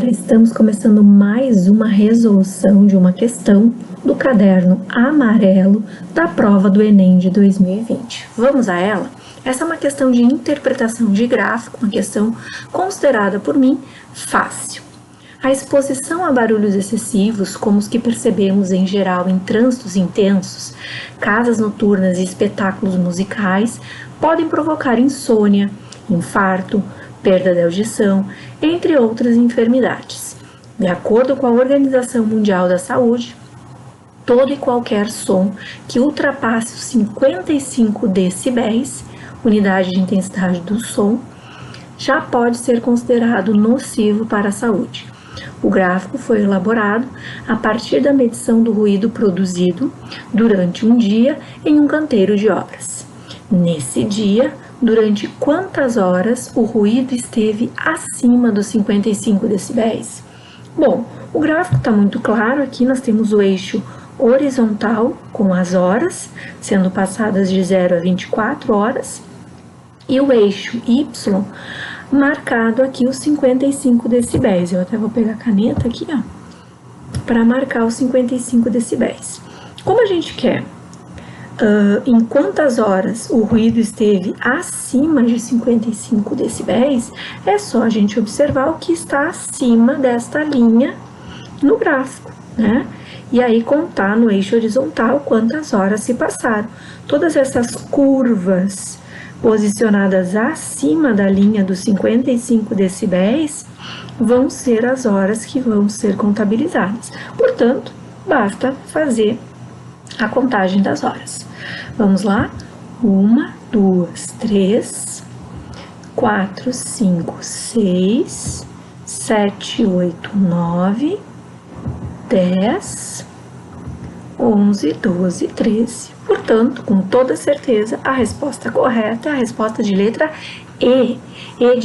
Já estamos começando mais uma resolução de uma questão do caderno amarelo da prova do Enem de 2020. Vamos a ela? Essa é uma questão de interpretação de gráfico, uma questão considerada por mim fácil. A exposição a barulhos excessivos, como os que percebemos em geral em trânsitos intensos, casas noturnas e espetáculos musicais, podem provocar insônia, infarto, perda da audição, entre outras enfermidades. De acordo com a Organização Mundial da Saúde, todo e qualquer som que ultrapasse os 55 decibéis, unidade de intensidade do som, já pode ser considerado nocivo para a saúde. O gráfico foi elaborado a partir da medição do ruído produzido durante um dia em um canteiro de obras. Nesse dia, durante quantas horas o ruído esteve acima dos 55 decibéis? Bom, o gráfico está muito claro. Aqui nós temos o eixo horizontal com as horas, sendo passadas de 0 a 24 horas, e o eixo Y marcado aqui os 55 decibéis. Eu até vou pegar a caneta aqui, ó, para marcar os 55 decibéis. Como a gente quer em quantas horas o ruído esteve acima de 55 decibéis, é só a gente observar o que está acima desta linha no gráfico, né? E aí contar no eixo horizontal quantas horas se passaram. Todas essas curvas posicionadas acima da linha dos 55 decibéis vão ser as horas que vão ser contabilizadas. Portanto, basta fazer a contagem das horas. Vamos lá? 1, 2, 3, 4, 5, 6, 7, 8, 9, 10, 11, 12, 13. Portanto, com toda certeza, a resposta correta é a resposta de letra E.